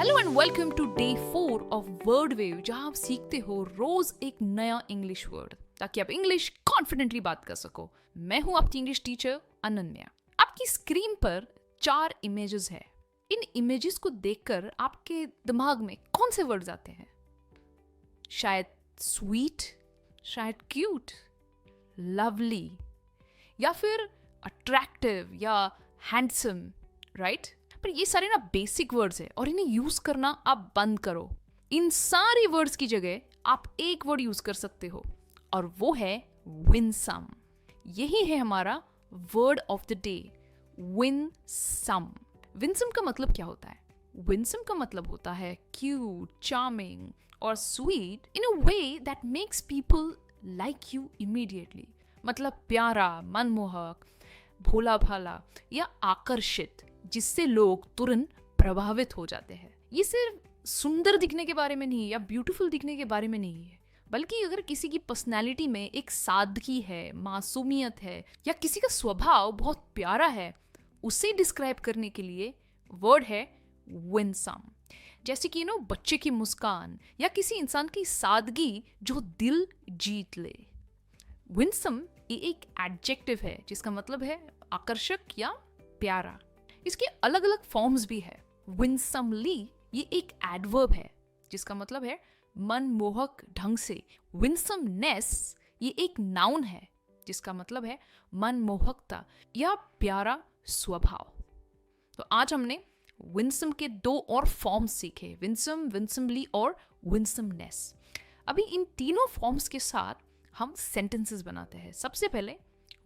Hello and welcome to day 4 of word wave, जहां आप सीखते हो रोज एक नया इंग्लिश वर्ड ताकि आप इंग्लिश कॉन्फिडेंटली बात कर सको। मैं हूं आपकी इंग्लिश टीचर अनन्या। आपकी स्क्रीन पर 4 इमेजेस है। इन इमेजेस को देखकर आपके दिमाग में कौन से वर्ड्स आते हैं? शायद स्वीट, शायद क्यूट, लवली, या फिर अट्रैक्टिव या हैंडसम, राइट? पर ये सारे ना बेसिक वर्ड्स है और इन्हें यूज करना आप बंद करो। इन सारे वर्ड्स की जगह आप एक वर्ड यूज कर सकते हो और वो है विनसम। यही है हमारा वर्ड ऑफ द डे, विनसम। विनसम का मतलब क्या होता है? विनसम का मतलब होता है क्यूट, चार्मिंग और sweet in a way that makes people like you immediately. मतलब प्यारा, मनमोहक, भोला भाला या आकर्षित, जिससे लोग तुरंत प्रभावित हो जाते हैं। ये सिर्फ सुंदर दिखने के बारे में नहीं है या ब्यूटीफुल दिखने के बारे में नहीं है, बल्कि अगर किसी की पर्सनैलिटी में एक सादगी है, मासूमियत है या किसी का स्वभाव बहुत प्यारा है, उसे डिस्क्राइब करने के लिए वर्ड है विनसम। जैसे कि बच्चे की मुस्कान या किसी इंसान की सादगी जो दिल जीत ले। विनसम ये एक एडजेक्टिव है जिसका मतलब है आकर्षक या प्यारा। इसके अलग अलग फॉर्म्स भी है। विनसमली ये एक एडवर्ब है जिसका मतलब है मनमोहक ढंग से। विनसमनेस ये एक नाउन है जिसका मतलब है मनमोहकता या प्यारा स्वभाव। तो आज हमने विनसम के 2 और फॉर्म्स सीखे, विनसम, विनसमली और विनसमनेस। अभी इन तीनों फॉर्म्स के साथ हम सेंटेंसेस बनाते हैं। सबसे पहले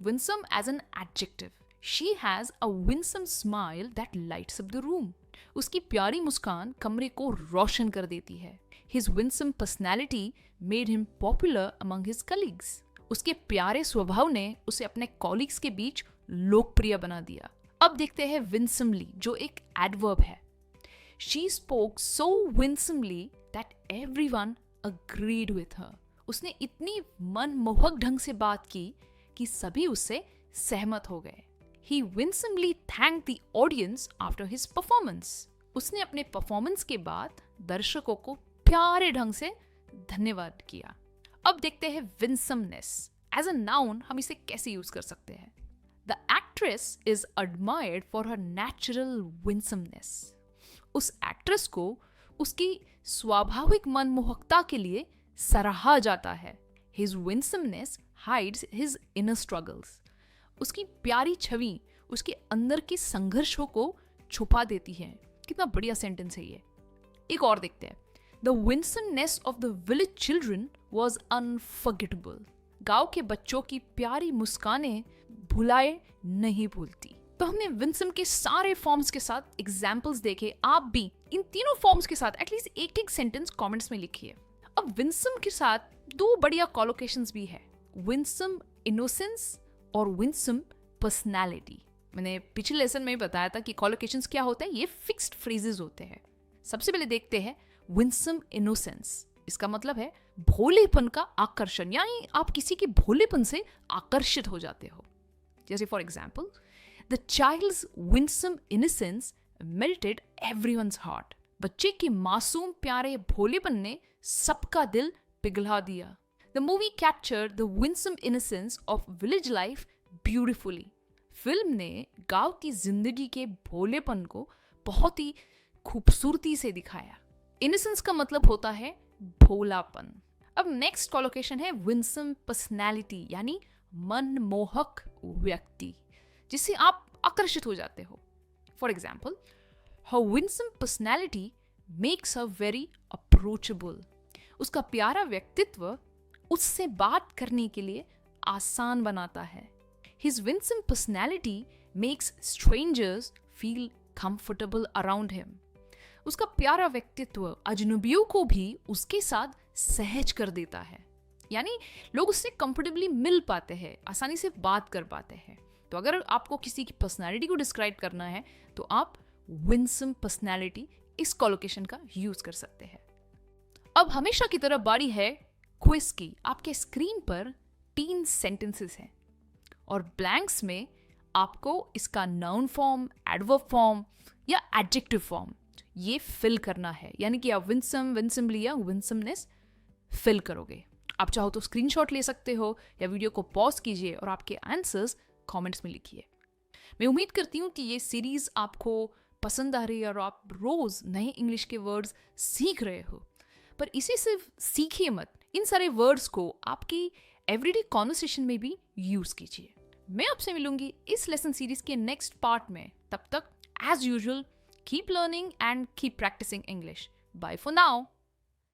winsome as an adjective. She has a winsome smile that lights up the room. उसकी प्यारी मुस्कान कमरे को रोशन कर देती है। His winsome personality made him popular among his colleagues. उसके प्यारे स्वभाव ने उसे अपने कॉलीग्स के बीच लोकप्रिय बना दिया। अब देखते हैं winsomely, जो एक एडवर्ब है। She spoke so winsomely that everyone agreed with her. उसने इतनी मनमोहक ढंग से बात की कि सभी उससे सहमत हो गए। He winsomely thanked the audience after his performance. उसने अपने परफॉर्मेंस के बाद दर्शकों को प्यारे ढंग से धन्यवाद किया। अब देखते हैं विनसमनेस। एज अ नाउन हम इसे कैसे यूज कर सकते हैं? The actress is admired for her natural winsomeness. उस एक्ट्रेस को उसकी स्वाभाविक मनमोहकता के लिए सराहा जाता है। His winsomeness hides his inner struggles. उसकी प्यारी छवि उसके अंदर के संघर्षों को छुपा देती है। कितना बढ़िया सेंटेंस है ये। एक और देखते हैं। The winsomeness of the village children was unforgettable. गांव के बच्चों की प्यारी मुस्कानें भुलाए नहीं भूलती। तो हमने विनसम के सारे फॉर्म्स के साथ एग्जाम्पल्स देखे। आप भी इन तीनों फॉर्म्स के साथ एटलीस्ट एक सेंटेंस कमेंट्स में लिखिए। अब विनसम के साथ 2 बढ़िया कॉलोकेशंस भी है, विनसम इनोसेंस और विनसम पर्सनैलिटी। मैंने पिछले लेसन में बताया था कि कॉलोकेशंस क्या होते हैं, ये फिक्स्ड फ्रेजेस होते हैं। सबसे पहले देखते हैं विनसम इनोसेंस। इसका मतलब है भोलेपन का आकर्षण, यानी आप किसी के भोलेपन से आकर्षित हो जाते हो। जैसे for example, the child's winsome innocence melted everyone's heart. बच्चे के मासूम प्यारे भोलेपन ने सबका दिल पिघला दिया। The movie captured the winsome innocence of village life beautifully. Film ने गांव की जिंदगी के भोलेपन को बहुत ही खूबसूरती से दिखाया। Innocence का मतलब होता है भोलापन। अब नेक्स्ट कॉलोकेशन है winsome personality, यानी मनमोहक व्यक्ति, जिससे आप आकर्षित हो जाते हो। For example, her winsome personality makes her very approachable. उसका प्यारा व्यक्तित्व उससे बात करने के लिए आसान बनाता है। His winsome personality makes strangers feel comfortable around him. उसका प्यारा व्यक्तित्व अजनबियों को भी उसके साथ सहज कर देता है, यानी लोग उससे कंफर्टेबली मिल पाते हैं, आसानी से बात कर पाते हैं। तो अगर आपको किसी की पर्सनैलिटी को डिस्क्राइब करना है तो आप विनसम पर्सनैलिटी इस कॉलोकेशन का यूज कर सकते हैं। अब हमेशा की तरह बारी है क्विज की। आपके स्क्रीन पर 3 सेंटेंसेस हैं और ब्लैंक्स में आपको इसका नाउन फॉर्म, एडवर्ब फॉर्म या एडजेक्टिव फॉर्म ये फिल करना है, यानी कि आप विंसम, विंसमली या विंसमनेस फिल करोगे। आप चाहो तो स्क्रीनशॉट ले सकते हो या वीडियो को पॉज कीजिए और आपके आंसर्स कमेंट्स में लिखिए। मैं उम्मीद करती हूँ कि ये सीरीज आपको पसंद आ रही है और आप रोज नए इंग्लिश के वर्ड्स सीख रहे हो। पर इसे सिर्फ सीखिए मत, इन सारे वर्ड्स को आपकी एवरीडे कॉन्वर्सेशन में भी यूज कीजिए। मैं आपसे मिलूंगी इस लेसन सीरीज के नेक्स्ट पार्ट में। तब तक as usual keep learning and keep practising English. Bye for now.